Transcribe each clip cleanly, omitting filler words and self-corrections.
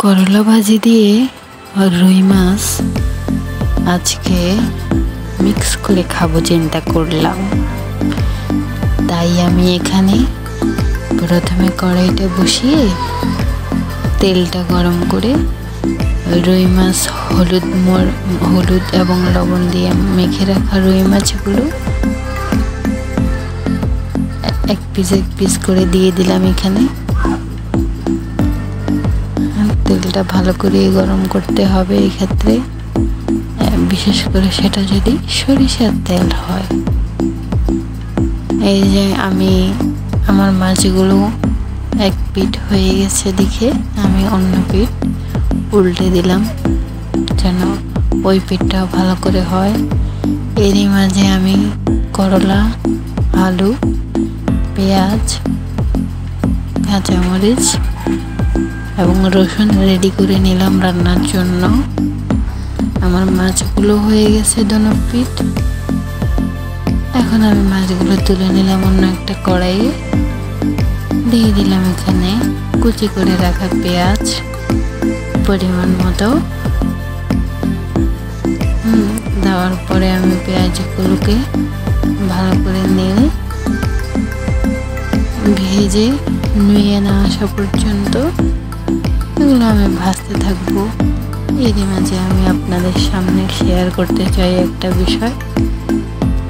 করলা ভাজি দিয়ে রুই মাছ আজকে মিক্স করে খাবো চিন্তা করলাম। তাই আমি এখানে প্রথমে কড়াইটা বসিয়ে তেলটা গরম করে রুই মাছ হলুদ এবং লবণ দিয়ে মেখে রাখা রুই মাছগুলো এক পিস করে দিয়ে দিলাম। এখানে তেলটা ভালো করে গরম করতে হবে এক্ষেত্রে, বিশেষ করে সেটা যদি সরিষার তেল হয়। এই যে আমি আমার মাছগুলো এক পিঠ হয়ে গেছে দেখে আমি অন্য পিঠ উল্টে দিলাম যেন ওই পিঠটাও ভালো করে হয়। এরই মাঝে আমি করলা, আলু, পেঁয়াজ, কাঁচামরিচ এবং রসুন রেডি করে নিলাম রান্নার জন্য। আমার মাছগুলো হয়ে গেছে দোনো পিঠ। এখন আমি মাছগুলো তুলে নিলাম অন্য একটা কড়াইয়ে, দিয়ে দিলাম এখানে কুচি করে রাখা পেঁয়াজ পরিমাণ মতো। দেওয়ার পরে আমি পেঁয়াজগুলোকে ভালো করে নেড়ে ভেজে নুয়ে না আসা পর্যন্ত এগুলো আমি ভাজতে থাকবো। এরই মাঝে আমি আপনাদের সামনে শেয়ার করতে চাই একটা বিষয়।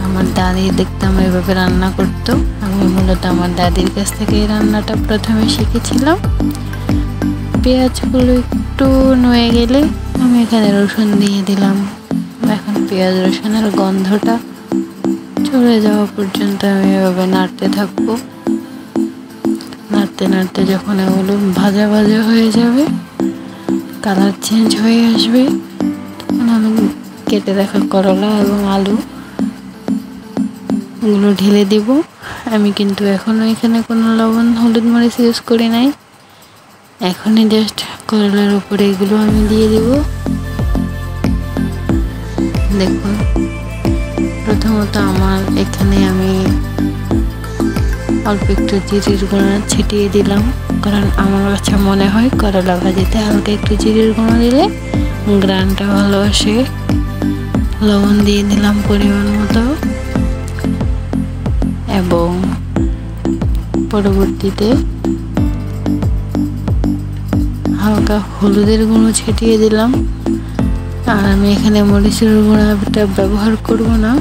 আমার দাদি দেখতাম এভাবে রান্না করতো। আমি মূলত আমার দাদির কাছ থেকে এই রান্নাটা প্রথমে শিখেছিলাম। পেঁয়াজগুলো একটু নুয়ে গেলে আমি এখানে রসুন দিয়ে দিলাম। এখন পেঁয়াজ রসুনের গন্ধটা চলে যাওয়া পর্যন্ত আমি এভাবে নাড়তে থাকবো। নাড়তে নাড়তে যখন এগুলো ভাজা ভাজা হয়ে যাবে, কালার চেঞ্জ হয়ে আসবে, তখন আমি কেটে রাখা করলা এবং আলু এগুলো ঢেলে দিব। আমি কিন্তু এখনো এখানে কোনো লবণ হলুদ মরিচ ইউজ করি নাই। এখনই জাস্ট করলার উপরে এগুলো আমি দিয়ে দিব। দেখুন, প্রথমত আমার এখানে আমি অল্প একটু জিরের গুঁড়া ছিটিয়ে দিলাম, কারণ আমার কাছে মনে হয় করলা ভাজিতে হালকা একটু জিরের গুঁড়া দিলে গ্রানটা ভালো আসে। লবণ দিয়ে দিলাম পরিমাণ মতো এবং পরবর্তীতে হালকা হলুদের গুঁড়ো ছিটিয়ে দিলাম। আর আমি এখানে মরিচের গুঁড়াটা ব্যবহার করব না,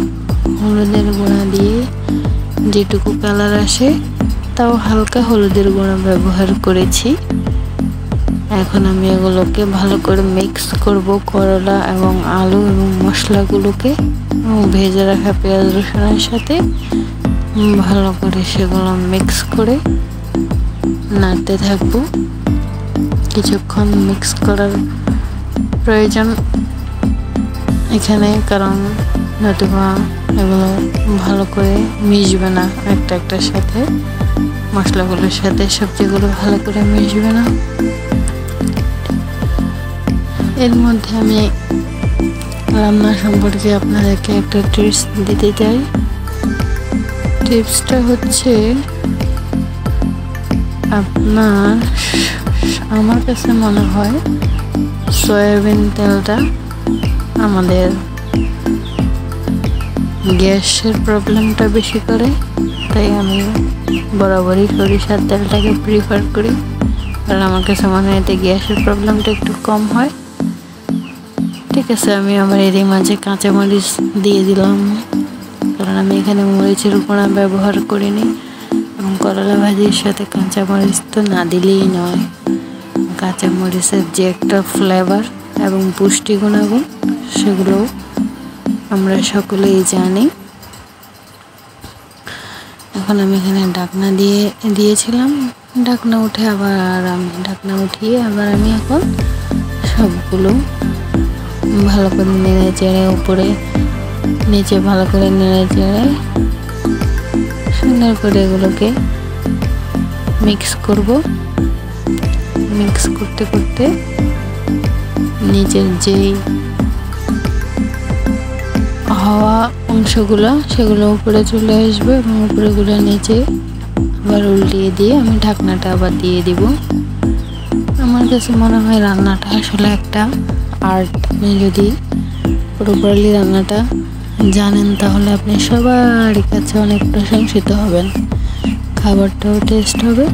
হলুদের গুঁড়া দিয়ে যেটুকু কালার আসে তাও হালকা হলুদের গুঁড়া ব্যবহার করেছি। এখন আমি এগুলোকে ভালো করে মিক্স করব, করলা এবং আলু এবং মশলাগুলোকে এবং ভেজে রাখা পেঁয়াজ রসুনের সাথে ভালো করে সেগুলো মিক্স করে নাড়তে থাকবো। কিছুক্ষণ মিক্স করার প্রয়োজন এখানে, কারণ নতুবা এগুলো ভালো করে মিশবে না একটার সাথে, মশলাগুলোর সাথে সবজিগুলো ভালো করে মিশবে না। এর মধ্যে আমি রান্না সম্পর্কে আপনাদেরকে একটা টিপস দিতে চাই। টিপসটা হচ্ছে, আমার কাছে মনে হয় সয়াবিন তেলটা আমাদের গ্যাসের প্রবলেমটা বেশি করে, তাই আমি বরাবরই সরিষার তেলটাকে প্রিফার করি। কারণ আমার কাছে মনে হয় এতে গ্যাসের প্রবলেমটা একটু কম হয়। ঠিক আছে, আমি আমার এরই মাঝে কাঁচামরিচ দিয়ে দিলাম, কারণ আমি এখানে মরিচের গুঁড়া ব্যবহার করিনি এবং করলা ভাজির সাথে কাঁচামরিচ তো না দিলেই নয়। কাঁচামরিচের যে একটা ফ্লেভার এবং পুষ্টি গুণাগুণ সেগুলো আমরা সকলেই জানি। এখন আমি এখানে ঢাকনা দিয়েছিলাম, ঢাকনা উঠিয়ে আবার আমি এখন সবগুলো ভালো করে নেড়ে চেড়ে উপরে নিচে ভালো করে নেড়ে চেড়ে সুন্দর করে এগুলোকে মিক্স করব। মিক্স করতে করতে নিচের যেই হাওয়া অংশগুলো সেগুলো উপরে চলে আসবে এবং উপরেগুলো নিচে আবার উল্টিয়ে দিয়ে আমি ঢাকনাটা আবার দিয়ে দিব। আমার আমার কাছে মনে হয় রান্নাটা আসলে একটা আর্ট। আপনি যদি প্রপারলি রান্নাটা জানেন তাহলে আপনি সবার কাছে অনেক প্রশংসিত হবেন, খাবারটাও টেস্ট হবে।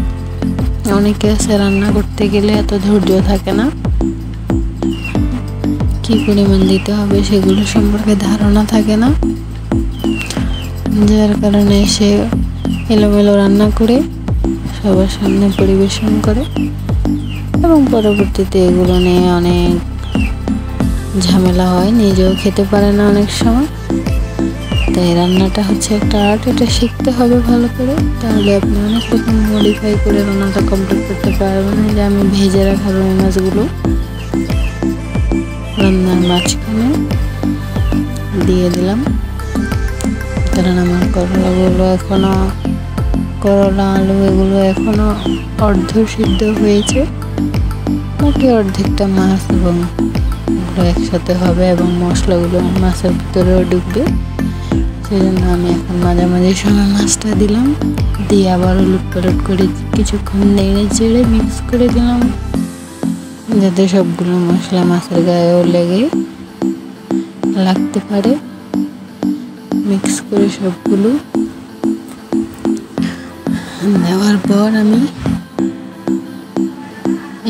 অনেকে আছে রান্না করতে গেলে এত ধৈর্য থাকে না, কি পরিমাণ দিতে হবে সেগুলো সম্পর্কে ধারণা থাকে না, যার কারণে সে এলোমেলো রান্না করে সবার সামনে পরিবেশন করে এবং পরবর্তীতে এগুলো নিয়ে অনেক ঝামেলা হয়, নিজেও খেতে পারে না অনেক সময়। তাই রান্নাটা হচ্ছে একটা আর্ট, এটা শিখতে হবে ভালো করে, তাহলে আপনি অনেক রকম মডিফাই করে রান্নাটা কমপ্লিট করতে পারবেন। যে আমি ভেজে রাখা রুই মাছগুলো রান্নার মাঝখানে দিয়ে দিলাম, কারণ আমার করলা আলু এগুলো এখনো অর্ধ সিদ্ধ হয়েছে, বাকি অর্ধেকটা মাছ এবং এগুলো একসাথে হবে এবং মশলাগুলো মাছের ভিতরেও ঢুকবে। সেই জন্য আমি এখন মাঝামাঝি সময় মাছটা দিলাম, দিয়ে আবার উলট পালট করে কিছুক্ষণ নেড়ে চেড়ে মিক্স করে দিলাম, যাতে সবগুলো মশলা মাছের গায়েও লাগতে পারে। মিক্স করে সবগুলো দেওয়ার পর আমি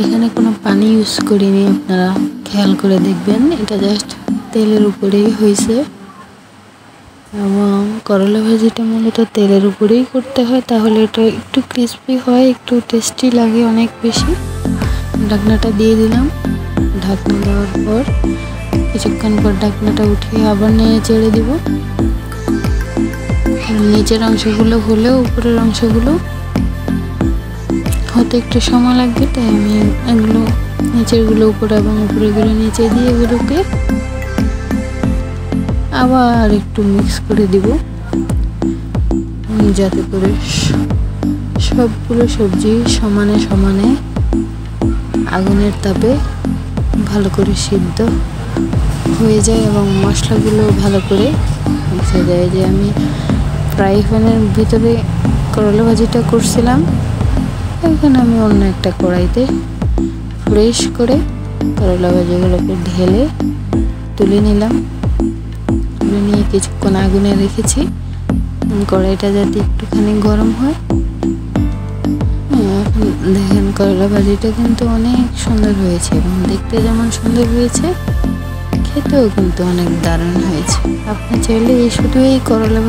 এখানে কোনো পানি ইউজ করিনি, আপনারা খেয়াল করে দেখবেন, এটা জাস্ট তেলের উপরেই হয়েছে। এবং করলা ভাজিটা মূলত তেলের উপরেই করতে হয়, তাহলে এটা একটু ক্রিস্পি হয়, একটু টেস্টি লাগে অনেক বেশি। ঢাকনাটা দিয়ে দিলাম, ঢাকনা দেওয়ার পর কিছুক্ষণ পর ঢাকনাটা উঠিয়ে আবার নেড়ে চেড়ে দিব। নিচের অংশগুলো হলেও উপরের অংশগুলো হতে একটু সময় লাগবে, তাই আমি এগুলো নিচেরগুলো উপরে এবং উপরেগুলো নিচে দিয়ে এগুলোকে আবার একটু মিক্স করে দিব, যাতে করে সবগুলো সবজি সমানে সমানে আগুনের তাপে ভালো করে সিদ্ধ হয়ে যায় এবং মশলাগুলো ভালো করে মিশে যায়। যে আমি ফ্রাই প্যানের ভিতরে করলা ভাজিটা করছিলাম, এখন আমি অন্য একটা কড়াইতে ফ্রেশ করে করলা ভাজিগুলোকে ঢেলে তুলে নিলাম। তুলে নিয়ে কিছুক্ষণ আগুনে রেখেছি, কড়াইটা যাতে একটুখানি গরম হয়। এখন দেখেন করলা ভাজিটা কিন্তু অনেক সুন্দর হয়েছে এবং দেখতে যেমন সুন্দর হয়েছে খেতেও কিন্তু অনেক দারুণ হয়েছে। আপনি চাইলে শুধু এই করলা